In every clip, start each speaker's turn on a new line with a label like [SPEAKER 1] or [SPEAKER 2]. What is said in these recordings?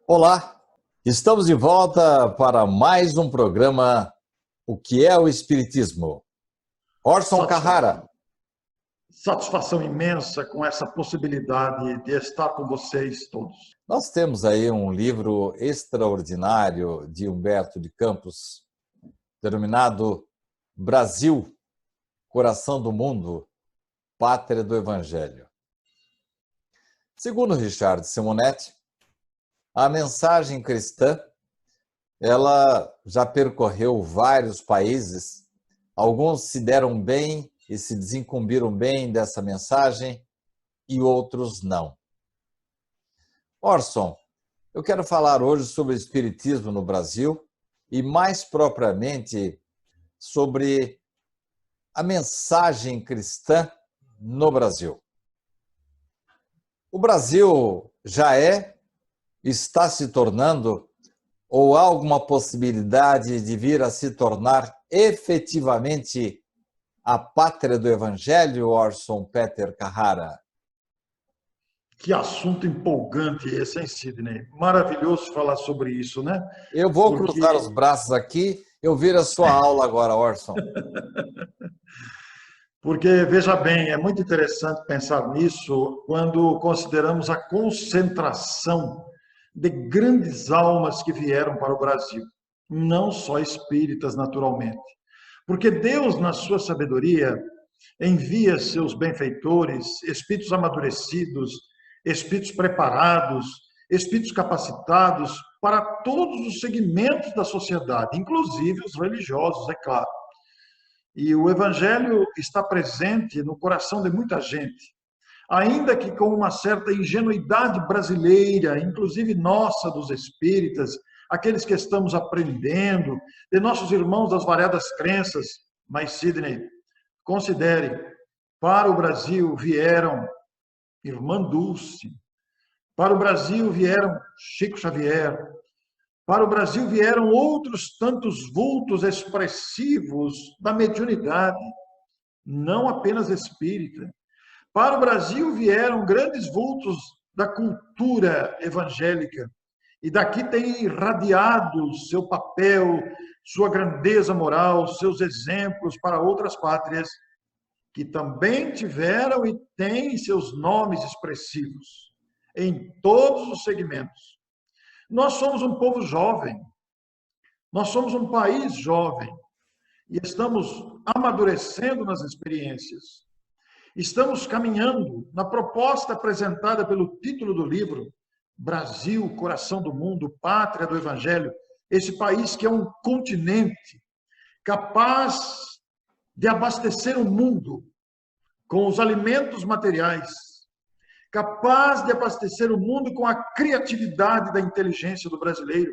[SPEAKER 1] Olá, estamos de volta para mais um programa O que é o Espiritismo? Orson Carrara.
[SPEAKER 2] Satisfação imensa com essa possibilidade de estar com vocês todos.
[SPEAKER 1] Nós temos aí um livro extraordinário de Humberto de Campos, denominado Brasil, Coração do Mundo, Pátria do Evangelho. Segundo Richard Simonetti, a mensagem cristã, ela já percorreu vários países, alguns se deram bem e se desincumbiram bem dessa mensagem e outros não. Orson, eu quero falar hoje sobre o Espiritismo no Brasil e mais propriamente sobre a mensagem cristã no Brasil. O Brasil já está se tornando, ou há alguma possibilidade de vir a se tornar efetivamente a pátria do Evangelho, Orson Peter Carrara?
[SPEAKER 2] Que assunto empolgante esse, hein, Sidney? Maravilhoso falar sobre isso, né?
[SPEAKER 1] Eu vou cruzar os braços aqui, eu viro a sua aula agora, Orson.
[SPEAKER 2] Porque, veja bem, é muito interessante pensar nisso quando consideramos a concentração de grandes almas que vieram para o Brasil, não só espíritas, naturalmente. Porque Deus, na sua sabedoria, envia seus benfeitores, espíritos amadurecidos, espíritos preparados, espíritos capacitados para todos os segmentos da sociedade, inclusive os religiosos, é claro. E o Evangelho está presente no coração de muita gente, ainda que com uma certa ingenuidade brasileira, inclusive nossa, dos espíritas, aqueles que estamos aprendendo, de nossos irmãos das variadas crenças. Mas, Sidney, considere, para o Brasil vieram Irmã Dulce, para o Brasil vieram Chico Xavier, para o Brasil vieram outros tantos vultos expressivos da mediunidade, não apenas espírita. Para o Brasil vieram grandes vultos da cultura evangélica, e daqui tem irradiado seu papel, sua grandeza moral, seus exemplos para outras pátrias, que também tiveram e têm seus nomes expressivos em todos os segmentos. Nós somos um povo jovem, nós somos um país jovem e estamos amadurecendo nas experiências. Estamos caminhando na proposta apresentada pelo título do livro, Brasil, Coração do Mundo, Pátria do Evangelho, esse país que é um continente capaz de abastecer o mundo com os alimentos materiais, capaz de abastecer o mundo com a criatividade da inteligência do brasileiro,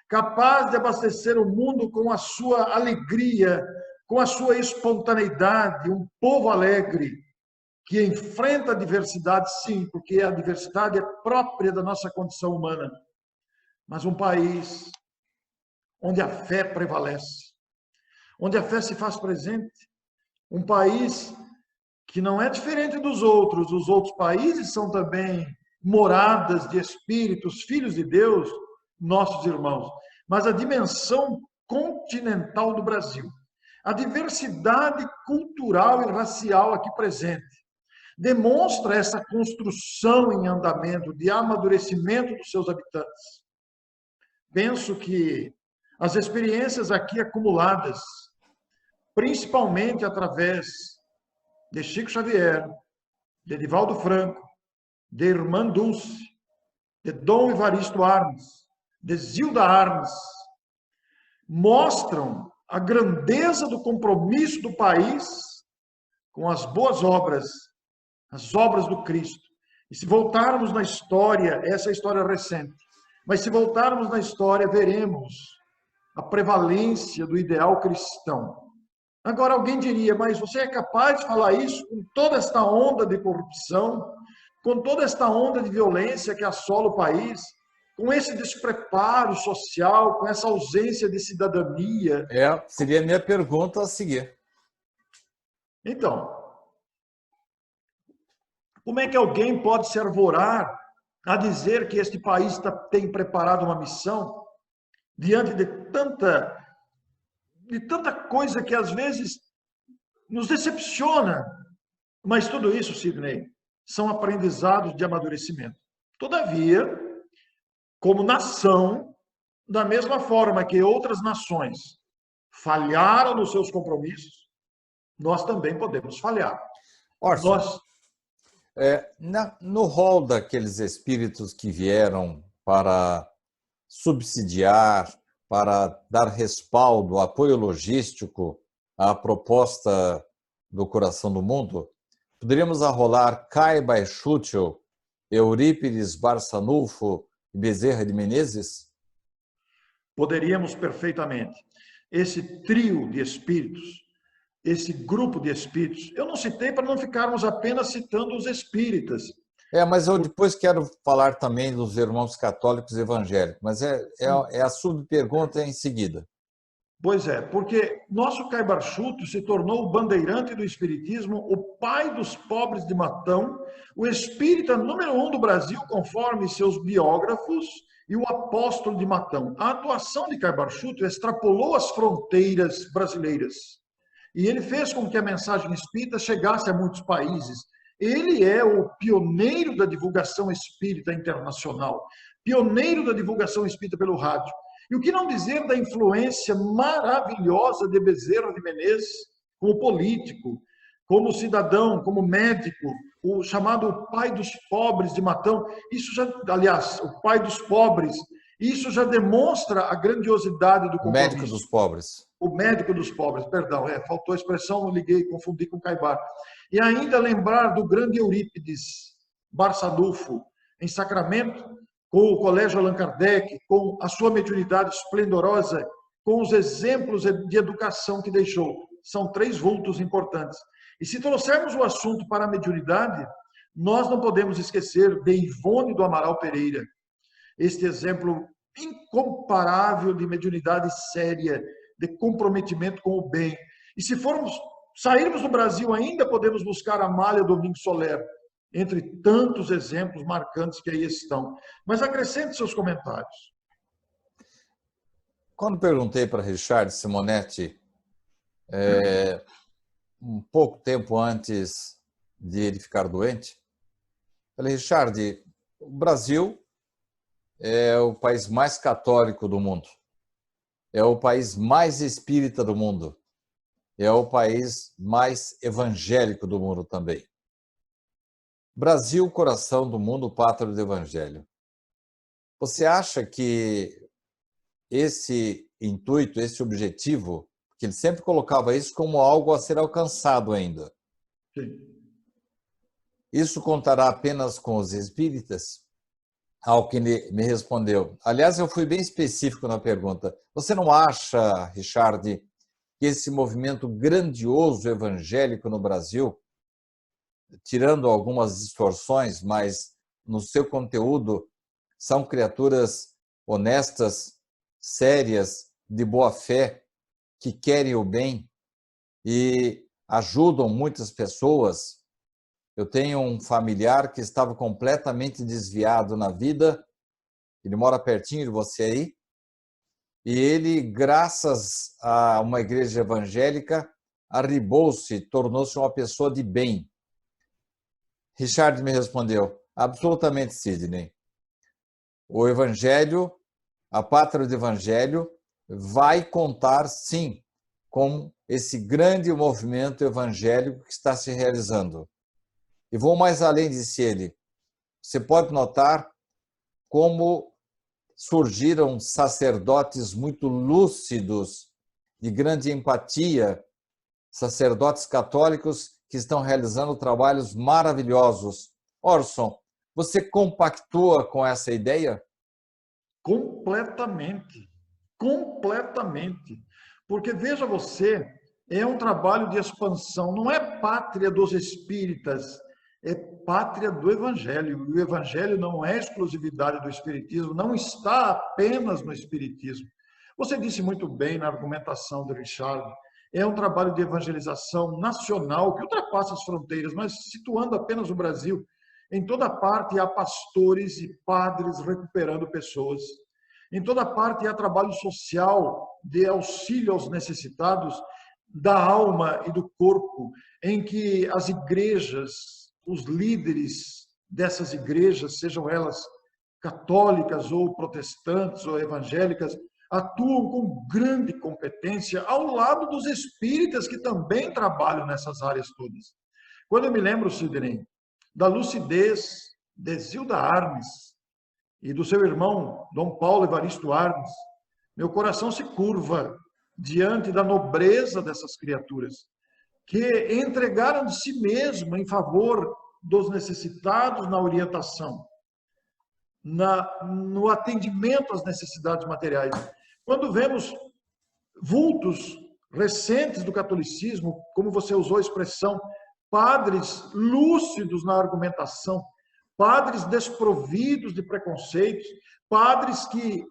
[SPEAKER 2] capaz de abastecer o mundo com a sua alegria, com a sua espontaneidade, um povo alegre, que enfrenta a diversidade, sim, porque a diversidade é própria da nossa condição humana, mas um país onde a fé prevalece, onde a fé se faz presente, um país que não é diferente dos outros. Os outros países são também moradas de espíritos, filhos de Deus, nossos irmãos. Mas a dimensão continental do Brasil, a diversidade cultural e racial aqui presente, demonstra essa construção em andamento de amadurecimento dos seus habitantes. Penso que as experiências aqui acumuladas, principalmente através de Chico Xavier, de Divaldo Franco, de Irmã Dulce, de Dom Evaristo Arnes, de Zilda Arnes, mostram a grandeza do compromisso do país com as boas obras, as obras do Cristo. E se voltarmos na história, essa é a história recente, mas se voltarmos na história, veremos a prevalência do ideal cristão. Agora, alguém diria, mas você é capaz de falar isso com toda esta onda de corrupção, com toda esta onda de violência que assola o país, com esse despreparo social, com essa ausência de cidadania?
[SPEAKER 1] Seria a minha pergunta a seguir.
[SPEAKER 2] Então, como é que alguém pode se arvorar a dizer que este país tem preparado uma missão diante de tanta coisa que às vezes nos decepciona. Mas tudo isso, Sidney, são aprendizados de amadurecimento. Todavia, como nação, da mesma forma que outras nações falharam nos seus compromissos, nós também podemos falhar.
[SPEAKER 1] Orson, no rol daqueles espíritos que vieram para subsidiar, para dar respaldo, apoio logístico à proposta do Coração do Mundo, poderíamos arrolar Caiba e Schüttel, Eurípides Barçanufo e Bezerra de Menezes?
[SPEAKER 2] Poderíamos perfeitamente. Esse trio de espíritos, esse grupo de espíritos, eu não citei para não ficarmos apenas citando os espíritas.
[SPEAKER 1] Mas eu depois quero falar também dos irmãos católicos evangélicos, mas é a subpergunta em seguida.
[SPEAKER 2] Pois é, porque nosso Caiba Schüttel se tornou o bandeirante do espiritismo, o pai dos pobres de Matão, o espírita número 1 do Brasil, conforme seus biógrafos, e o apóstolo de Matão. A atuação de Caiba Schüttel extrapolou as fronteiras brasileiras. E ele fez com que a mensagem espírita chegasse a muitos países. Ele é o pioneiro da divulgação espírita internacional, pioneiro da divulgação espírita pelo rádio. E o que não dizer da influência maravilhosa de Bezerra de Menezes, como político, como cidadão, como médico, o chamado pai dos pobres de Matão. Isso já, aliás, o pai dos pobres, isso já demonstra a grandiosidade do compromisso.
[SPEAKER 1] Médico dos pobres.
[SPEAKER 2] O médico dos pobres, perdão, faltou a expressão, liguei, confundi com Caibar. E ainda lembrar do grande Eurípides Barçanufo, em Sacramento, com o Colégio Allan Kardec, com a sua mediunidade esplendorosa, com os exemplos de educação que deixou. São 3 vultos importantes. E se trouxermos o assunto para a mediunidade, nós não podemos esquecer de Ivone do Amaral Pereira, este exemplo incomparável de mediunidade séria, de comprometimento com o bem. E se sairmos do Brasil ainda, podemos buscar Amália Domingos Soler, entre tantos exemplos marcantes que aí estão. Mas acrescente seus comentários.
[SPEAKER 1] Quando perguntei para Richard Simonetti, um pouco tempo antes de ele ficar doente, falei, Richard, o Brasil é o país mais católico do mundo, é o país mais espírita do mundo, é o país mais evangélico do mundo também. Brasil, coração do mundo, pátria do Evangelho. Você acha que esse intuito, esse objetivo, que ele sempre colocava isso como algo a ser alcançado ainda,
[SPEAKER 2] Sim.
[SPEAKER 1] Isso contará apenas com os espíritas? Ao que ele me respondeu. Aliás, eu fui bem específico na pergunta. Você não acha, Richard, que esse movimento grandioso evangélico no Brasil, tirando algumas distorções, mas no seu conteúdo são criaturas honestas, sérias, de boa fé, que querem o bem e ajudam muitas pessoas? Eu tenho um familiar que estava completamente desviado na vida, ele mora pertinho de você aí, e ele, graças a uma igreja evangélica, arribou-se, tornou-se uma pessoa de bem. Richard me respondeu, absolutamente, Sidney. O Evangelho, a pátria do Evangelho, vai contar, sim, com esse grande movimento evangélico que está se realizando. E vou mais além, disse ele. Você pode notar como surgiram sacerdotes muito lúcidos, de grande empatia, sacerdotes católicos que estão realizando trabalhos maravilhosos. Orson, você compactua com essa ideia?
[SPEAKER 2] Completamente. Completamente. Porque, veja você, é um trabalho de expansão, não é pátria dos espíritas, é pátria do Evangelho. E o Evangelho não é exclusividade do Espiritismo, não está apenas no Espiritismo. Você disse muito bem na argumentação do Richard, é um trabalho de evangelização nacional que ultrapassa as fronteiras, mas situando apenas o Brasil. Em toda parte há pastores e padres recuperando pessoas. Em toda parte há trabalho social de auxílio aos necessitados da alma e do corpo, em que as igrejas, os líderes dessas igrejas, sejam elas católicas ou protestantes ou evangélicas, atuam com grande competência ao lado dos espíritas que também trabalham nessas áreas todas. Quando eu me lembro, Sidney, da lucidez de Zilda Arnes e do seu irmão, Dom Paulo Evaristo Arnes, meu coração se curva diante da nobreza dessas criaturas, que entregaram de si mesmo em favor dos necessitados na orientação, no atendimento às necessidades materiais. Quando vemos vultos recentes do catolicismo, como você usou a expressão, padres lúcidos na argumentação, padres desprovidos de preconceitos, padres que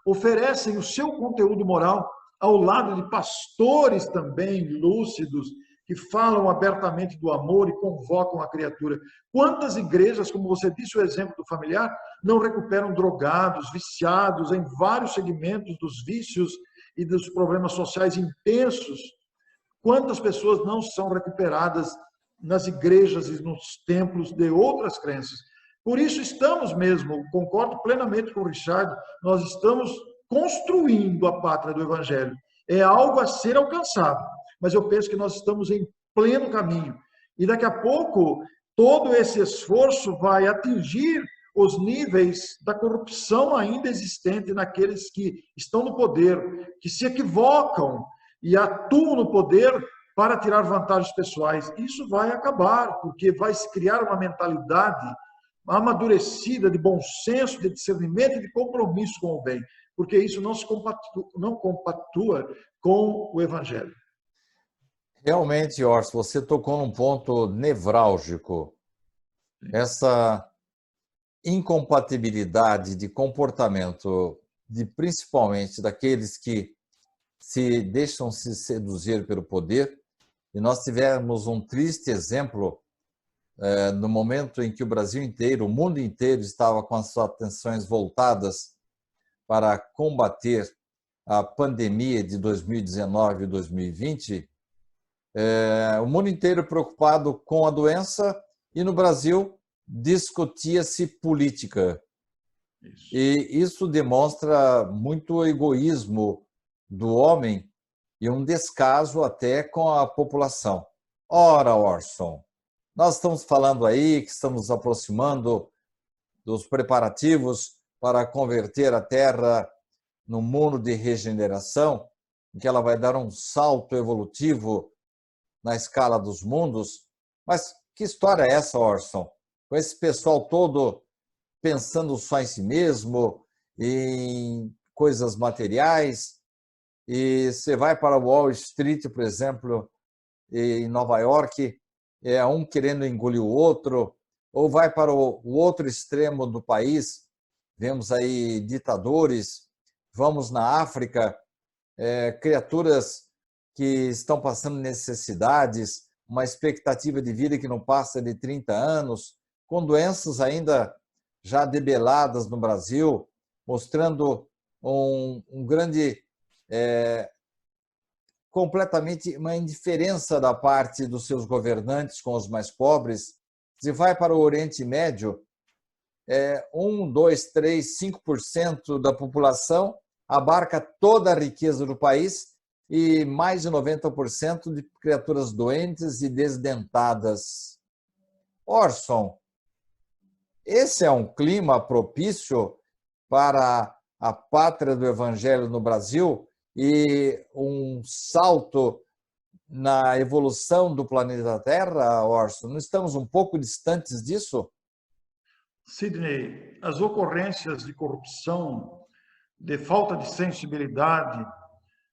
[SPEAKER 2] oferecem o seu conteúdo moral ao lado de pastores também lúcidos, que falam abertamente do amor e convocam a criatura. Quantas igrejas, como você disse o exemplo do familiar, não recuperam drogados, viciados em vários segmentos dos vícios e dos problemas sociais intensos? Quantas pessoas não são recuperadas nas igrejas e nos templos de outras crenças? Por isso estamos mesmo, concordo plenamente com o Richard, nós estamos construindo a pátria do Evangelho. É algo a ser alcançado, mas eu penso que nós estamos em pleno caminho. E daqui a pouco, todo esse esforço vai atingir os níveis da corrupção ainda existente naqueles que estão no poder, que se equivocam e atuam no poder para tirar vantagens pessoais. Isso vai acabar, porque vai se criar uma mentalidade amadurecida de bom senso, de discernimento e de compromisso com o bem, porque isso não compactua com o Evangelho.
[SPEAKER 1] Realmente, Orson, você tocou num ponto nevrálgico. Essa incompatibilidade de comportamento, principalmente daqueles que se deixam se seduzir pelo poder. E nós tivemos um triste exemplo no momento em que o Brasil inteiro, o mundo inteiro estava com as suas atenções voltadas para combater a pandemia de 2019 e 2020, o mundo inteiro preocupado com a doença e no Brasil discutia-se política. E isso demonstra muito egoísmo do homem e um descaso até com a população. Ora, Orson, nós estamos falando aí que estamos nos aproximando dos preparativos para converter a Terra num mundo de regeneração, em que ela vai dar um salto evolutivo na escala dos mundos. Mas que história é essa, Orson? Com esse pessoal todo pensando só em si mesmo, em coisas materiais, e você vai para Wall Street, por exemplo, em Nova York, um querendo engolir o outro, ou vai para o outro extremo do país, vemos aí ditadores, vamos na África, criaturas que estão passando necessidades, uma expectativa de vida que não passa de 30 anos, com doenças ainda já debeladas no Brasil, mostrando um grande, completamente uma indiferença da parte dos seus governantes com os mais pobres. Se vai para o Oriente Médio, 1, 2, 3, 5% da população abarca toda a riqueza do país e mais de 90% de criaturas doentes e desdentadas. Orson, esse é um clima propício para a pátria do Evangelho no Brasil e um salto na evolução do planeta Terra, Orson? Não estamos um pouco distantes disso?
[SPEAKER 2] Sidney, as ocorrências de corrupção, de falta de sensibilidade,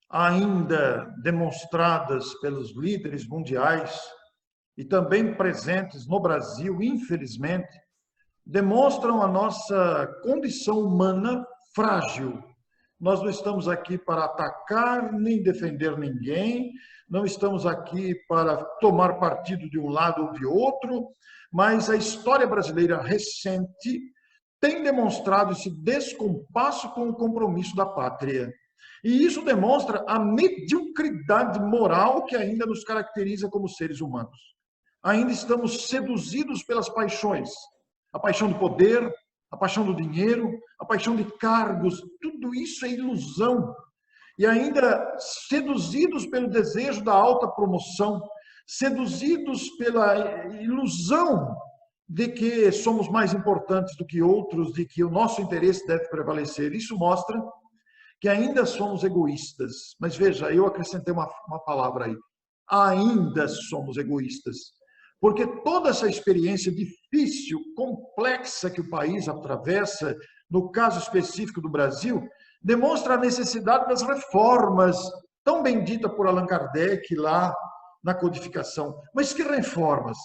[SPEAKER 2] ainda demonstradas pelos líderes mundiais e também presentes no Brasil, infelizmente, demonstram a nossa condição humana frágil nós não estamos aqui para atacar nem defender ninguém, não estamos aqui para tomar partido de um lado ou de outro, mas a história brasileira recente tem demonstrado esse descompasso com o compromisso da pátria. E isso demonstra a mediocridade moral que ainda nos caracteriza como seres humanos. Ainda estamos seduzidos pelas paixões, a paixão do poder, a paixão do dinheiro, a paixão de cargos, tudo isso é ilusão. E ainda seduzidos pelo desejo da alta promoção, seduzidos pela ilusão de que somos mais importantes do que outros, de que o nosso interesse deve prevalecer. Isso mostra que ainda somos egoístas. Mas veja, eu acrescentei uma palavra aí. Ainda somos egoístas. Porque toda essa experiência difícil, complexa que o país atravessa, no caso específico do Brasil, demonstra a necessidade das reformas, tão bendita por Allan Kardec lá na codificação. Mas que reformas?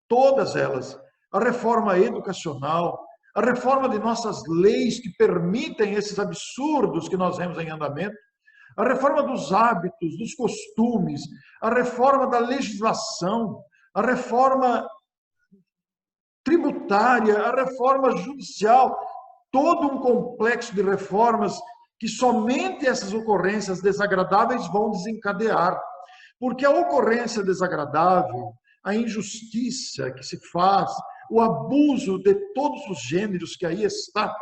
[SPEAKER 2] Todas elas. A reforma educacional, a reforma de nossas leis que permitem esses absurdos que nós vemos em andamento, a reforma dos hábitos, dos costumes, a reforma da legislação, a reforma tributária, a reforma judicial, todo um complexo de reformas que somente essas ocorrências desagradáveis vão desencadear. Porque a ocorrência desagradável, a injustiça que se faz, o abuso de todos os gêneros que aí está,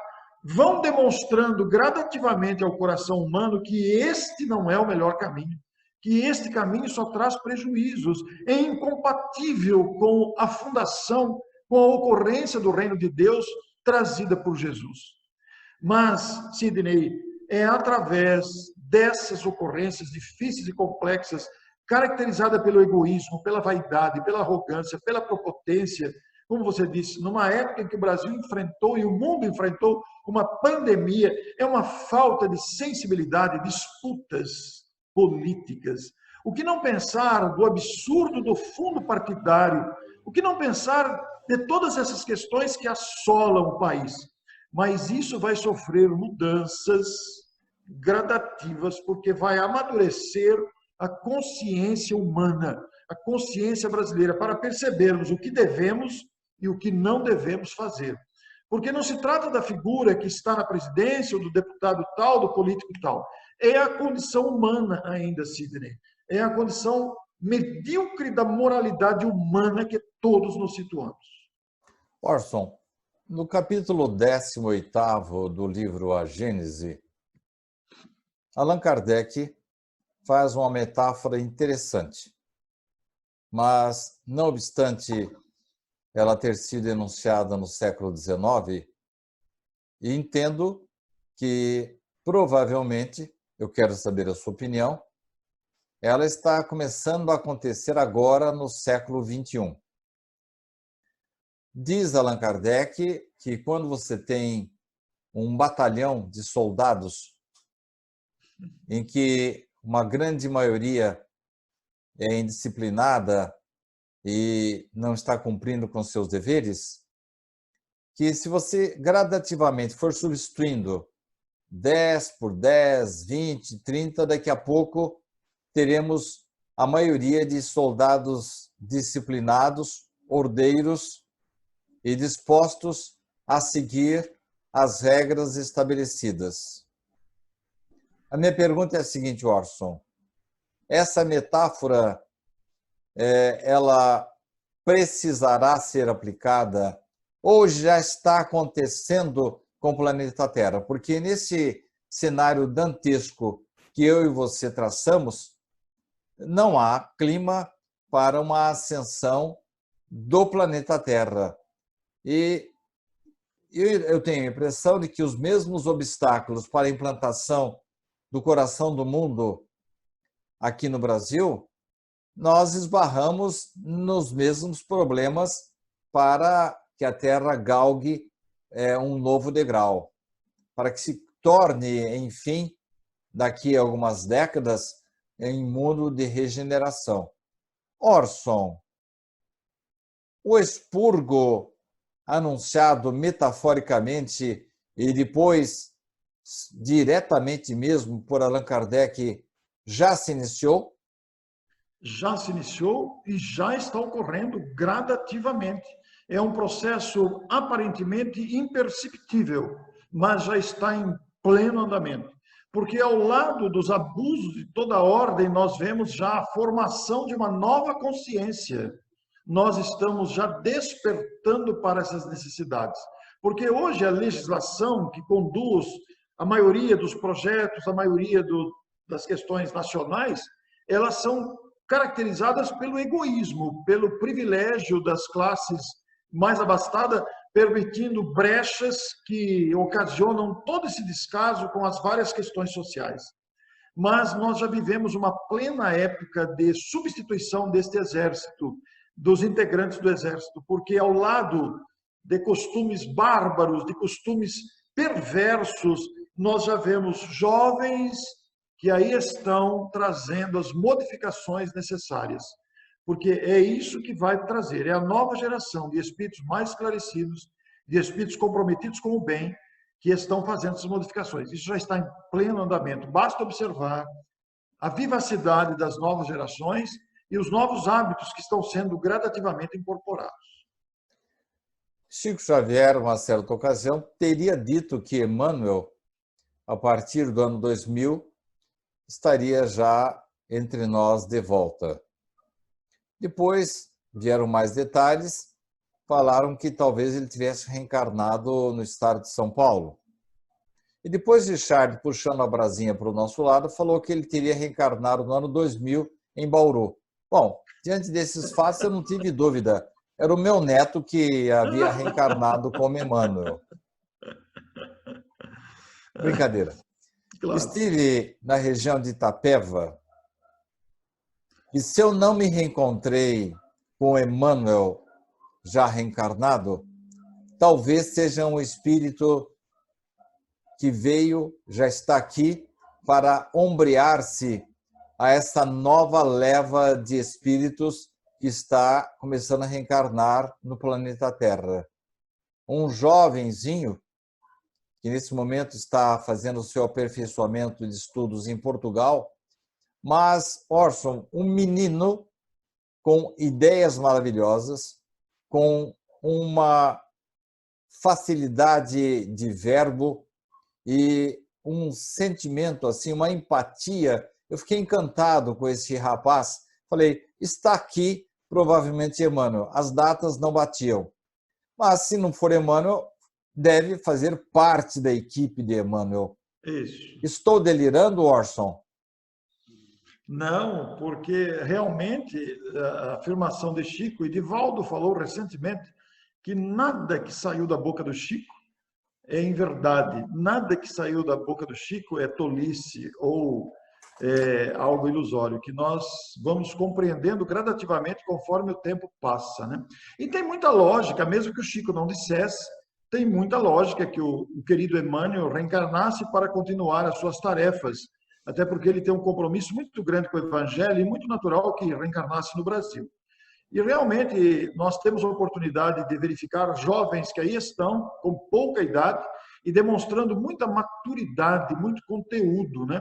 [SPEAKER 2] vão demonstrando gradativamente ao coração humano que este não é o melhor caminho, que este caminho só traz prejuízos, é incompatível com a fundação, com a ocorrência do reino de Deus trazida por Jesus. Mas, Sidney, é através dessas ocorrências difíceis e complexas, caracterizada pelo egoísmo, pela vaidade, pela arrogância, pela prepotência, como você disse, numa época em que o Brasil enfrentou e o mundo enfrentou uma pandemia, é uma falta de sensibilidade, disputas políticas. O que não pensar do absurdo do fundo partidário? O que não pensar de todas essas questões que assolam o país? Mas isso vai sofrer mudanças gradativas, porque vai amadurecer a consciência humana, a consciência brasileira, para percebermos o que devemos e o que não devemos fazer. Porque não se trata da figura que está na presidência, ou do deputado tal, do político tal. É a condição humana ainda, Sidney. É a condição medíocre da moralidade humana que todos nos situamos.
[SPEAKER 1] Orson, no capítulo 18º do livro A Gênese, Allan Kardec faz uma metáfora interessante, mas, não obstante ela ter sido enunciada no século XIX, e entendo que, provavelmente, eu quero saber a sua opinião, ela está começando a acontecer agora no século XXI. Diz Allan Kardec que quando você tem um batalhão de soldados em que uma grande maioria é indisciplinada e não está cumprindo com seus deveres, que se você gradativamente for substituindo 10 por 10, 20, 30, daqui a pouco teremos a maioria de soldados disciplinados, ordeiros e dispostos a seguir as regras estabelecidas. A minha pergunta é a seguinte, Orson. Essa metáfora, ela precisará ser aplicada ou já está acontecendo com o planeta Terra? Porque nesse cenário dantesco que eu e você traçamos, não há clima para uma ascensão do planeta Terra. E eu tenho a impressão de que os mesmos obstáculos para a implantação do coração do mundo aqui no Brasil, nós esbarramos nos mesmos problemas para que a Terra galgue um novo degrau, para que se torne, enfim, daqui a algumas décadas, em mundo de regeneração. Orson, o expurgo anunciado metaforicamente e depois diretamente mesmo por Allan Kardec, já se iniciou?
[SPEAKER 2] Já se iniciou e já está ocorrendo gradativamente. É um processo aparentemente imperceptível, mas já está em pleno andamento. Porque ao lado dos abusos de toda ordem, nós vemos já a formação de uma nova consciência. Nós estamos já despertando para essas necessidades. Porque hoje a legislação que conduz a maioria dos projetos, a maioria das questões nacionais, elas são caracterizadas pelo egoísmo, pelo privilégio das classes mais abastadas, permitindo brechas que ocasionam todo esse descaso com as várias questões sociais. Mas nós já vivemos uma plena época de substituição deste exército, dos integrantes do exército, porque ao lado de costumes bárbaros, de costumes perversos, nós já vemos jovens que aí estão trazendo as modificações necessárias, porque é isso que vai trazer, é a nova geração de espíritos mais esclarecidos, de espíritos comprometidos com o bem, que estão fazendo essas modificações. Isso já está em pleno andamento, basta observar a vivacidade das novas gerações e os novos hábitos que estão sendo gradativamente incorporados.
[SPEAKER 1] Chico Xavier, uma certa ocasião, teria dito que Emmanuel, a partir do ano 2000, estaria já entre nós de volta. Depois vieram mais detalhes, falaram que talvez ele tivesse reencarnado no estado de São Paulo. E depois Richard, puxando a brasinha para o nosso lado, falou que ele teria reencarnado no ano 2000 em Bauru. Bom, diante desses fatos eu não tive dúvida. Era o meu neto que havia reencarnado como Emmanuel. Brincadeira. Claro. Estive na região de Itapeva e se eu não me reencontrei com Emmanuel já reencarnado, talvez seja um espírito que veio, já está aqui para ombrear-se a essa nova leva de espíritos que está começando a reencarnar no planeta Terra. Um jovenzinho que nesse momento está fazendo o seu aperfeiçoamento de estudos em Portugal, mas, Orson, um menino com ideias maravilhosas, com uma facilidade de verbo e um sentimento, assim, uma empatia. Eu fiquei encantado com esse rapaz. Falei, está aqui, provavelmente Emmanuel. As datas não batiam. Mas, se não for Emmanuel, deve fazer parte da equipe de Emmanuel.
[SPEAKER 2] Isso.
[SPEAKER 1] Estou delirando, Orson?
[SPEAKER 2] Não, porque realmente a afirmação de Chico, e Divaldo falou recentemente, que nada que saiu da boca do Chico é em verdade, nada que saiu da boca do Chico é tolice ou algo ilusório, que nós vamos compreendendo gradativamente conforme o tempo passa, né? E tem muita lógica, mesmo que o Chico não dissesse, tem muita lógica que o querido Emmanuel reencarnasse para continuar as suas tarefas, até porque ele tem um compromisso muito grande com o Evangelho e muito natural que reencarnasse no Brasil. E realmente nós temos a oportunidade de verificar jovens que aí estão com pouca idade e demonstrando muita maturidade, muito conteúdo, né?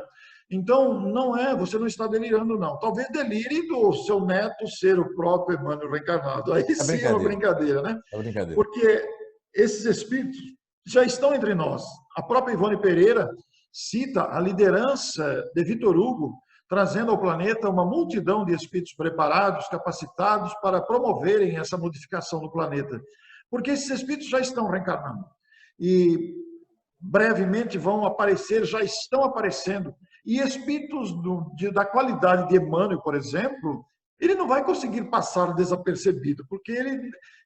[SPEAKER 2] Então, você não está delirando, não. Talvez delire do seu neto ser o próprio Emmanuel reencarnado. Aí sim é uma brincadeira, né?
[SPEAKER 1] É brincadeira.
[SPEAKER 2] Porque esses espíritos já estão entre nós. A própria Ivone Pereira cita a liderança de Vitor Hugo, trazendo ao planeta uma multidão de espíritos preparados, capacitados para promoverem essa modificação do planeta. Porque esses espíritos já estão reencarnando. E brevemente vão aparecer, já estão aparecendo. E espíritos da qualidade de Emmanuel, por exemplo, ele não vai conseguir passar desapercebido, porque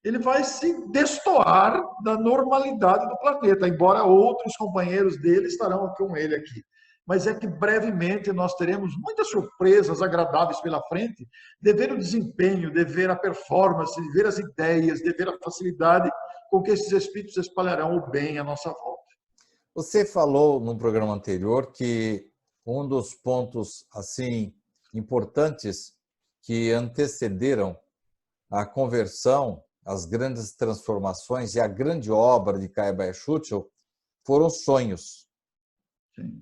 [SPEAKER 2] ele vai se destoar da normalidade do planeta, embora outros companheiros dele estarão com ele aqui. Mas é que brevemente nós teremos muitas surpresas agradáveis pela frente, de ver o desempenho, de ver a performance, de ver as ideias, de ver a facilidade com que esses espíritos espalharão o bem à nossa volta.
[SPEAKER 1] Você falou no programa anterior que um dos pontos assim importantes que antecederam a conversão, as grandes transformações e a grande obra de Kaiba Schutel foram sonhos.
[SPEAKER 2] Sim.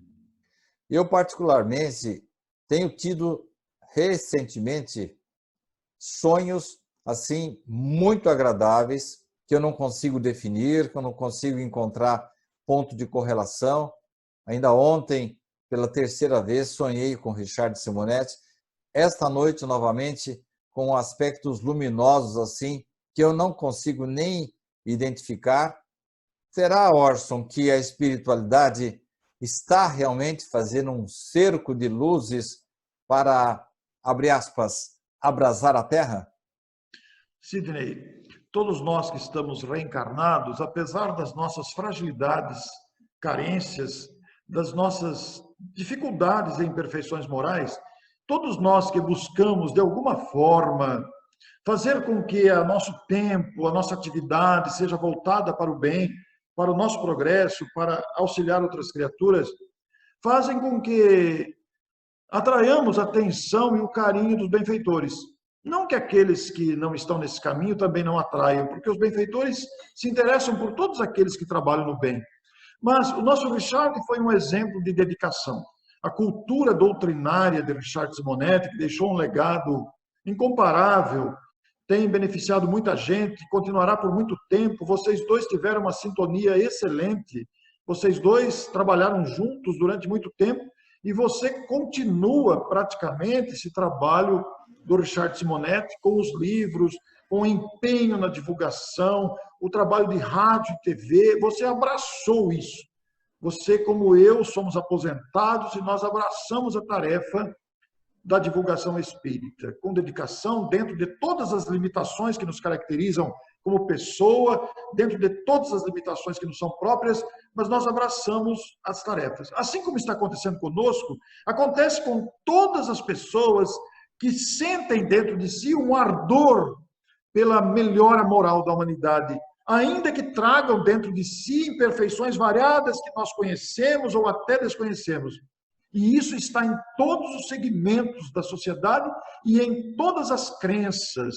[SPEAKER 1] Eu, particularmente, tenho tido recentemente sonhos assim muito agradáveis que eu não consigo definir, que eu não consigo encontrar ponto de correlação. Ainda ontem, pela terceira vez, sonhei com Richard Simonetti. Esta noite, novamente, com aspectos luminosos assim, que eu não consigo nem identificar. Será, Orson, que a espiritualidade está realmente fazendo um cerco de luzes para, abre aspas, abrasar a Terra?
[SPEAKER 2] Sidney, todos nós que estamos reencarnados, apesar das nossas fragilidades, carências, das nossas dificuldades e imperfeições morais, todos nós que buscamos, de alguma forma, fazer com que o nosso tempo, a nossa atividade seja voltada para o bem, para o nosso progresso, para auxiliar outras criaturas, fazem com que atraiamos a atenção e o carinho dos benfeitores. Não que aqueles que não estão nesse caminho também não atraiam, porque os benfeitores se interessam por todos aqueles que trabalham no bem. Mas o nosso Richard foi um exemplo de dedicação. A cultura doutrinária de Richard Simonetti, que deixou um legado incomparável, tem beneficiado muita gente, continuará por muito tempo. Vocês dois tiveram uma sintonia excelente, vocês dois trabalharam juntos durante muito tempo, e você continua praticamente esse trabalho do Richard Simonetti com os livros, com o empenho na divulgação, o trabalho de rádio e TV, você abraçou isso. Você, como eu, somos aposentados e nós abraçamos a tarefa da divulgação espírita, com dedicação, dentro de todas as limitações que nos caracterizam como pessoa, dentro de todas as limitações que nos são próprias, mas nós abraçamos as tarefas. Assim como está acontecendo conosco, acontece com todas as pessoas que sentem dentro de si um ardor pela melhora moral da humanidade, ainda que tragam dentro de si imperfeições variadas que nós conhecemos ou até desconhecemos. E isso está em todos os segmentos da sociedade e em todas as crenças.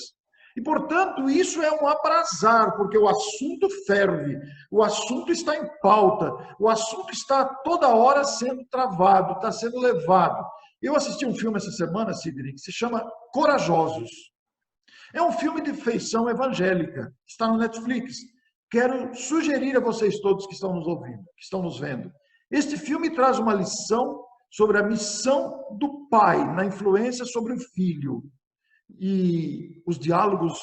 [SPEAKER 2] E, portanto, isso é um abrasar, porque o assunto ferve, o assunto está em pauta, o assunto está toda hora sendo travado, está sendo levado. Eu assisti um filme essa semana, Sidney, que se chama Corajosos. É um filme de feição evangélica, está no Netflix. Quero sugerir a vocês todos que estão nos ouvindo, que estão nos vendo. Este filme traz uma lição sobre a missão do pai na influência sobre o filho. E os diálogos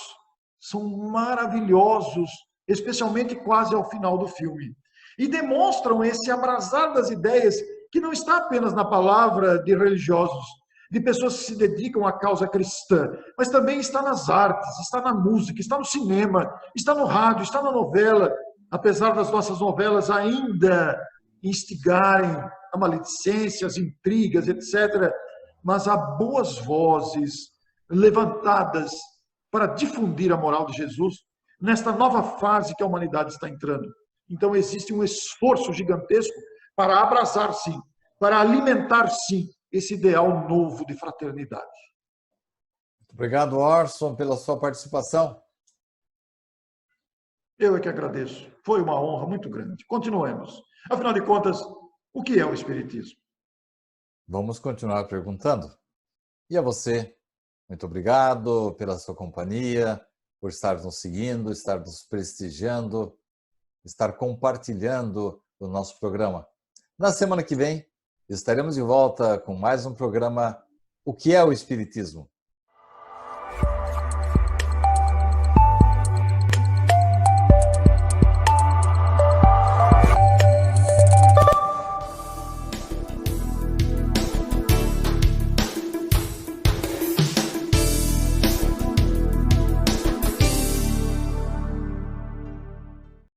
[SPEAKER 2] são maravilhosos, especialmente quase ao final do filme. E demonstram esse abrasar das ideias que não está apenas na palavra de religiosos, de pessoas que se dedicam à causa cristã, mas também está nas artes, está na música, está no cinema, está no rádio, está na novela, apesar das nossas novelas ainda instigarem a maledicência, as intrigas, etc. Mas há boas vozes levantadas para difundir a moral de Jesus nesta nova fase que a humanidade está entrando. Então existe um esforço gigantesco para abraçar, sim, para alimentar, sim, esse ideal novo de fraternidade.
[SPEAKER 1] Muito obrigado, Orson, pela sua participação.
[SPEAKER 2] Eu é que agradeço. Foi uma honra muito grande. Continuemos. Afinal de contas, o que é o Espiritismo?
[SPEAKER 1] Vamos continuar perguntando. E a você, muito obrigado pela sua companhia, por estar nos seguindo, estar nos prestigiando, estar compartilhando o nosso programa. Na semana que vem, estaremos de volta com mais um programa O que é o Espiritismo?